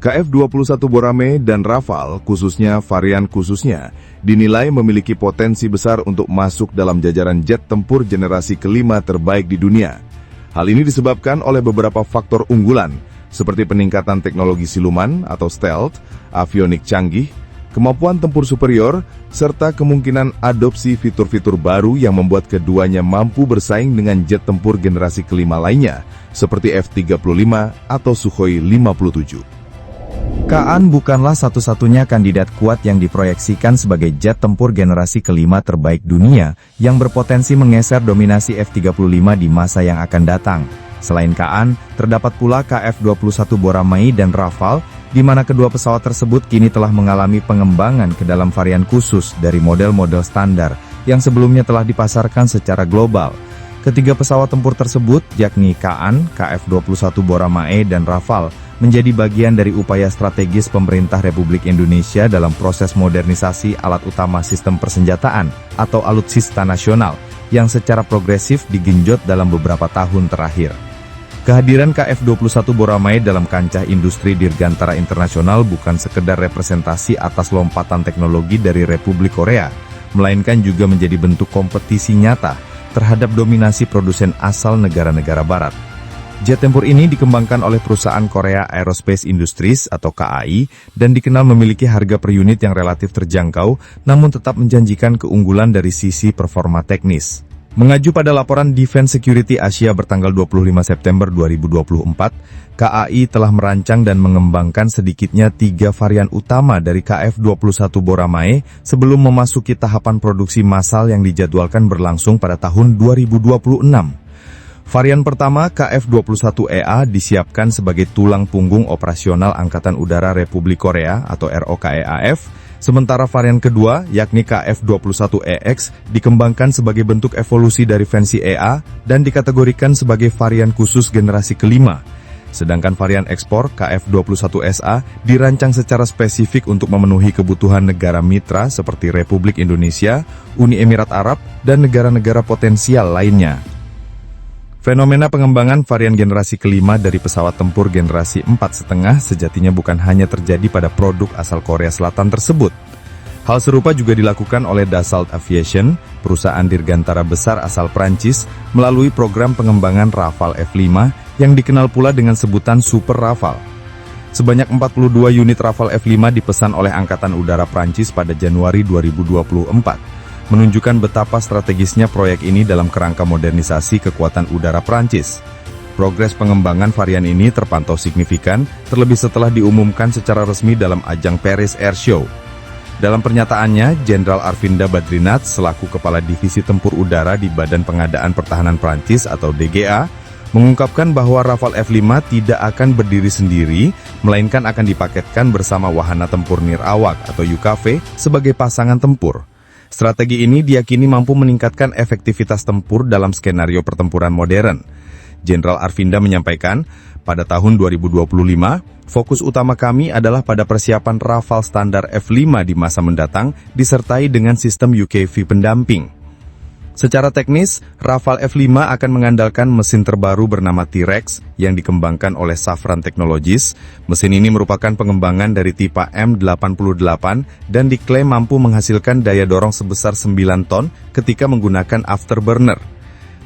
KF-21 Boramae dan Rafale, khususnya varian khususnya, dinilai memiliki potensi besar untuk masuk dalam jajaran jet tempur generasi kelima terbaik di dunia. Hal ini disebabkan oleh beberapa faktor unggulan, seperti peningkatan teknologi siluman atau stealth, avionik canggih, kemampuan tempur superior, serta kemungkinan adopsi fitur-fitur baru yang membuat keduanya mampu bersaing dengan jet tempur generasi kelima lainnya, seperti F-35 atau Sukhoi 57. KAAN bukanlah satu-satunya kandidat kuat yang diproyeksikan sebagai jet tempur generasi kelima terbaik dunia yang berpotensi menggeser dominasi F-35 di masa yang akan datang. Selain KAAN, terdapat pula KF-21 Boramae dan Rafale, di mana kedua pesawat tersebut kini telah mengalami pengembangan ke dalam varian khusus dari model-model standar yang sebelumnya telah dipasarkan secara global. Ketiga pesawat tempur tersebut, yakni KAAN, KF-21 Boramae, dan Rafale, menjadi bagian dari upaya strategis pemerintah Republik Indonesia dalam proses modernisasi alat utama sistem persenjataan atau alutsista nasional yang secara progresif digenjot dalam beberapa tahun terakhir. Kehadiran KF-21 Boramae dalam kancah industri dirgantara internasional bukan sekedar representasi atas lompatan teknologi dari Republik Korea, melainkan juga menjadi bentuk kompetisi nyata terhadap dominasi produsen asal negara-negara barat. Jet tempur ini dikembangkan oleh perusahaan Korea Aerospace Industries atau KAI dan dikenal memiliki harga per unit yang relatif terjangkau, namun tetap menjanjikan keunggulan dari sisi performa teknis. Mengacu pada laporan Defense Security Asia bertanggal 25 September 2024, KAI telah merancang dan mengembangkan sedikitnya 3 varian utama dari KF-21 Boramae sebelum memasuki tahapan produksi massal yang dijadwalkan berlangsung pada tahun 2026. Varian pertama, KF-21EA, disiapkan sebagai tulang punggung operasional Angkatan Udara Republik Korea atau ROKEAF, sementara varian kedua, yakni KF-21EX, dikembangkan sebagai bentuk evolusi dari versi EA dan dikategorikan sebagai varian khusus generasi kelima. Sedangkan varian ekspor KF-21SA dirancang secara spesifik untuk memenuhi kebutuhan negara mitra seperti Republik Indonesia, Uni Emirat Arab, dan negara-negara potensial lainnya. Fenomena pengembangan varian generasi kelima dari pesawat tempur generasi 4,5 sejatinya bukan hanya terjadi pada produk asal Korea Selatan tersebut. Hal serupa juga dilakukan oleh Dassault Aviation, perusahaan dirgantara besar asal Prancis, melalui program pengembangan Rafale F5 yang dikenal pula dengan sebutan Super Rafale. Sebanyak 42 unit Rafale F5 dipesan oleh Angkatan Udara Prancis pada Januari 2024. Menunjukkan betapa strategisnya proyek ini dalam kerangka modernisasi kekuatan udara Prancis. Progres pengembangan varian ini terpantau signifikan, terlebih setelah diumumkan secara resmi dalam ajang Paris Air Show. Dalam pernyataannya, Jenderal Arvinda Badrinath selaku Kepala Divisi Tempur Udara di Badan Pengadaan Pertahanan Prancis atau DGA, mengungkapkan bahwa Rafale F5 tidak akan berdiri sendiri, melainkan akan dipaketkan bersama wahana tempur nirawak atau UKV sebagai pasangan tempur. Strategi ini diyakini mampu meningkatkan efektivitas tempur dalam skenario pertempuran modern. Jenderal Arvinda menyampaikan, pada tahun 2025, fokus utama kami adalah pada persiapan Rafale standar F5 di masa mendatang, disertai dengan sistem UKV pendamping. Secara teknis, Rafale F5 akan mengandalkan mesin terbaru bernama T-Rex yang dikembangkan oleh Safran Technologies. Mesin ini merupakan pengembangan dari tipe M88 dan diklaim mampu menghasilkan daya dorong sebesar 9 ton ketika menggunakan afterburner.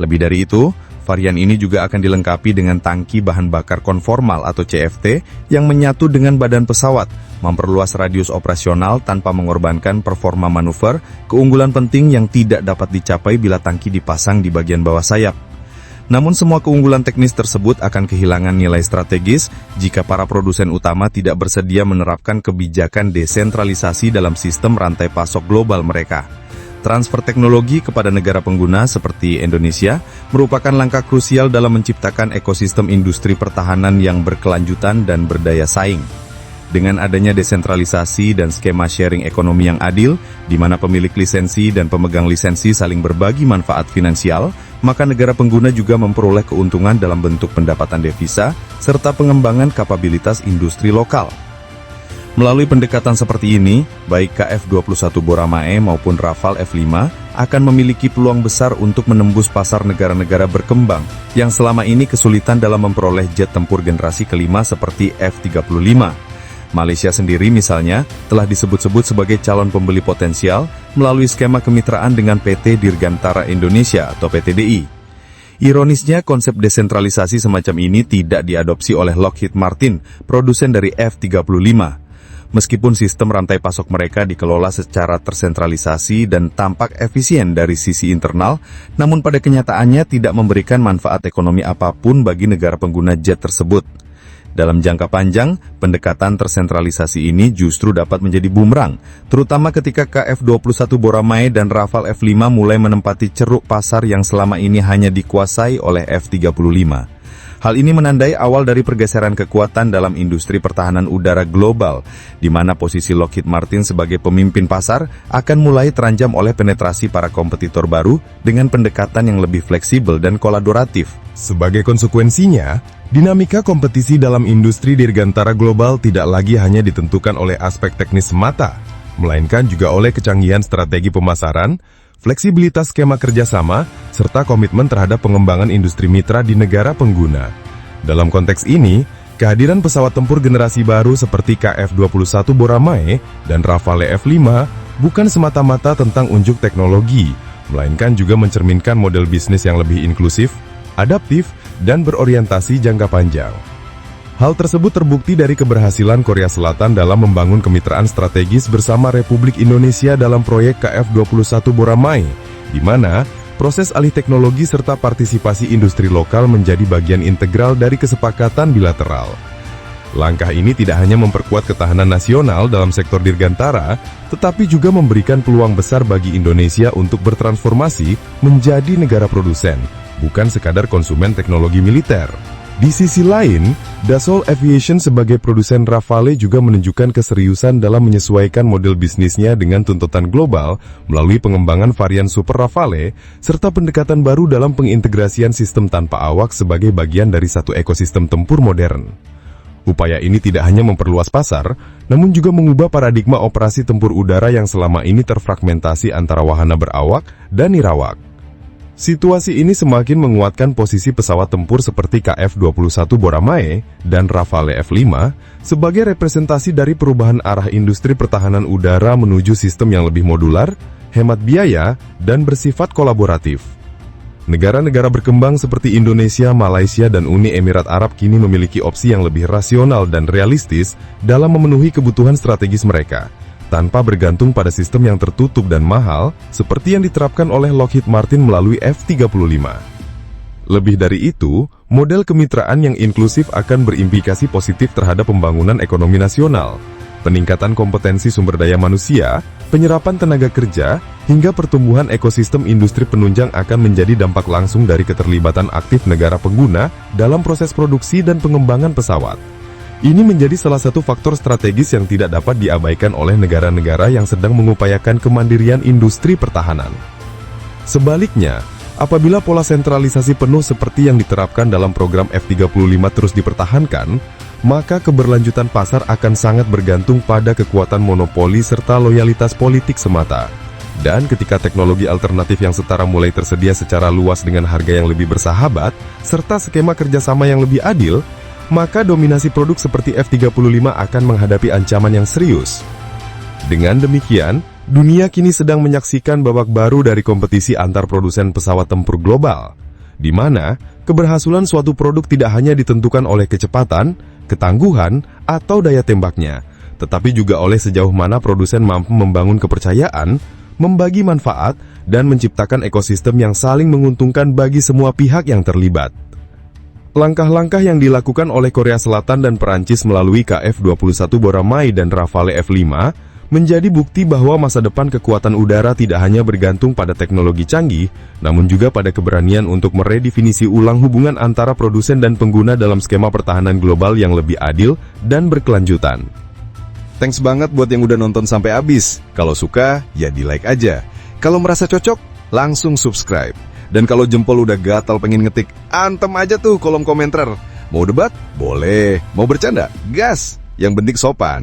Lebih dari itu, varian ini juga akan dilengkapi dengan tangki bahan bakar konformal atau CFT yang menyatu dengan badan pesawat, memperluas radius operasional tanpa mengorbankan performa manuver, keunggulan penting yang tidak dapat dicapai bila tangki dipasang di bagian bawah sayap. Namun semua keunggulan teknis tersebut akan kehilangan nilai strategis jika para produsen utama tidak bersedia menerapkan kebijakan desentralisasi dalam sistem rantai pasok global mereka. Transfer teknologi kepada negara pengguna seperti Indonesia merupakan langkah krusial dalam menciptakan ekosistem industri pertahanan yang berkelanjutan dan berdaya saing. Dengan adanya desentralisasi dan skema sharing ekonomi yang adil, di mana pemilik lisensi dan pemegang lisensi saling berbagi manfaat finansial, maka negara pengguna juga memperoleh keuntungan dalam bentuk pendapatan devisa, serta pengembangan kapabilitas industri lokal. Melalui pendekatan seperti ini, baik KF-21 Boramae maupun Rafale F5 akan memiliki peluang besar untuk menembus pasar negara-negara berkembang yang selama ini kesulitan dalam memperoleh jet tempur generasi kelima seperti F-35. Malaysia sendiri misalnya telah disebut-sebut sebagai calon pembeli potensial melalui skema kemitraan dengan PT Dirgantara Indonesia atau PTDI. Ironisnya, konsep desentralisasi semacam ini tidak diadopsi oleh Lockheed Martin, produsen dari F-35. Meskipun sistem rantai pasok mereka dikelola secara tersentralisasi dan tampak efisien dari sisi internal, namun pada kenyataannya tidak memberikan manfaat ekonomi apapun bagi negara pengguna jet tersebut. Dalam jangka panjang, pendekatan tersentralisasi ini justru dapat menjadi bumerang, terutama ketika KF-21 Boramae dan Rafale F-5 mulai menempati ceruk pasar yang selama ini hanya dikuasai oleh F-35. Hal ini menandai awal dari pergeseran kekuatan dalam industri pertahanan udara global, di mana posisi Lockheed Martin sebagai pemimpin pasar akan mulai terancam oleh penetrasi para kompetitor baru dengan pendekatan yang lebih fleksibel dan kolaboratif. Sebagai konsekuensinya, dinamika kompetisi dalam industri dirgantara global tidak lagi hanya ditentukan oleh aspek teknis semata, melainkan juga oleh kecanggihan strategi pemasaran, fleksibilitas skema kerjasama, serta komitmen terhadap pengembangan industri mitra di negara pengguna. Dalam konteks ini, kehadiran pesawat tempur generasi baru seperti KF-21 Boramae dan Rafale F-5 bukan semata-mata tentang unjuk teknologi, melainkan juga mencerminkan model bisnis yang lebih inklusif, adaptif, dan berorientasi jangka panjang. Hal tersebut terbukti dari keberhasilan Korea Selatan dalam membangun kemitraan strategis bersama Republik Indonesia dalam proyek KF-21 Boramae, di mana proses alih teknologi serta partisipasi industri lokal menjadi bagian integral dari kesepakatan bilateral. Langkah ini tidak hanya memperkuat ketahanan nasional dalam sektor dirgantara, tetapi juga memberikan peluang besar bagi Indonesia untuk bertransformasi menjadi negara produsen, bukan sekadar konsumen teknologi militer. Di sisi lain, Dassault Aviation sebagai produsen Rafale juga menunjukkan keseriusan dalam menyesuaikan model bisnisnya dengan tuntutan global melalui pengembangan varian Super Rafale, serta pendekatan baru dalam pengintegrasian sistem tanpa awak sebagai bagian dari satu ekosistem tempur modern. Upaya ini tidak hanya memperluas pasar, namun juga mengubah paradigma operasi tempur udara yang selama ini terfragmentasi antara wahana berawak dan nirawak. Situasi ini semakin menguatkan posisi pesawat tempur seperti KF-21 Boramae dan Rafale F-5 sebagai representasi dari perubahan arah industri pertahanan udara menuju sistem yang lebih modular, hemat biaya, dan bersifat kolaboratif. Negara-negara berkembang seperti Indonesia, Malaysia, dan Uni Emirat Arab kini memiliki opsi yang lebih rasional dan realistis dalam memenuhi kebutuhan strategis mereka, tanpa bergantung pada sistem yang tertutup dan mahal, seperti yang diterapkan oleh Lockheed Martin melalui F-35. Lebih dari itu, model kemitraan yang inklusif akan berimplikasi positif terhadap pembangunan ekonomi nasional, peningkatan kompetensi sumber daya manusia, penyerapan tenaga kerja, hingga pertumbuhan ekosistem industri penunjang akan menjadi dampak langsung dari keterlibatan aktif negara pengguna dalam proses produksi dan pengembangan pesawat. Ini menjadi salah satu faktor strategis yang tidak dapat diabaikan oleh negara-negara yang sedang mengupayakan kemandirian industri pertahanan. Sebaliknya, apabila pola sentralisasi penuh seperti yang diterapkan dalam program F-35 terus dipertahankan, maka keberlanjutan pasar akan sangat bergantung pada kekuatan monopoli serta loyalitas politik semata. Dan ketika teknologi alternatif yang setara mulai tersedia secara luas dengan harga yang lebih bersahabat, serta skema kerjasama yang lebih adil, maka dominasi produk seperti F-35 akan menghadapi ancaman yang serius. Dengan demikian, dunia kini sedang menyaksikan babak baru dari kompetisi antar produsen pesawat tempur global, di mana keberhasilan suatu produk tidak hanya ditentukan oleh kecepatan, ketangguhan, atau daya tembaknya, tetapi juga oleh sejauh mana produsen mampu membangun kepercayaan, membagi manfaat, dan menciptakan ekosistem yang saling menguntungkan bagi semua pihak yang terlibat. Langkah-langkah yang dilakukan oleh Korea Selatan dan Perancis melalui KF-21 Boramae dan Rafale F-5 menjadi bukti bahwa masa depan kekuatan udara tidak hanya bergantung pada teknologi canggih, namun juga pada keberanian untuk meredefinisi ulang hubungan antara produsen dan pengguna dalam skema pertahanan global yang lebih adil dan berkelanjutan. Thanks banget buat yang udah nonton sampai habis. Kalau suka, ya di-like aja. Kalau merasa cocok, langsung subscribe. Dan kalau jempol udah gatal pengen ngetik, antem aja tuh kolom komentar. Mau debat? Boleh. Mau bercanda? Gas. Yang penting sopan.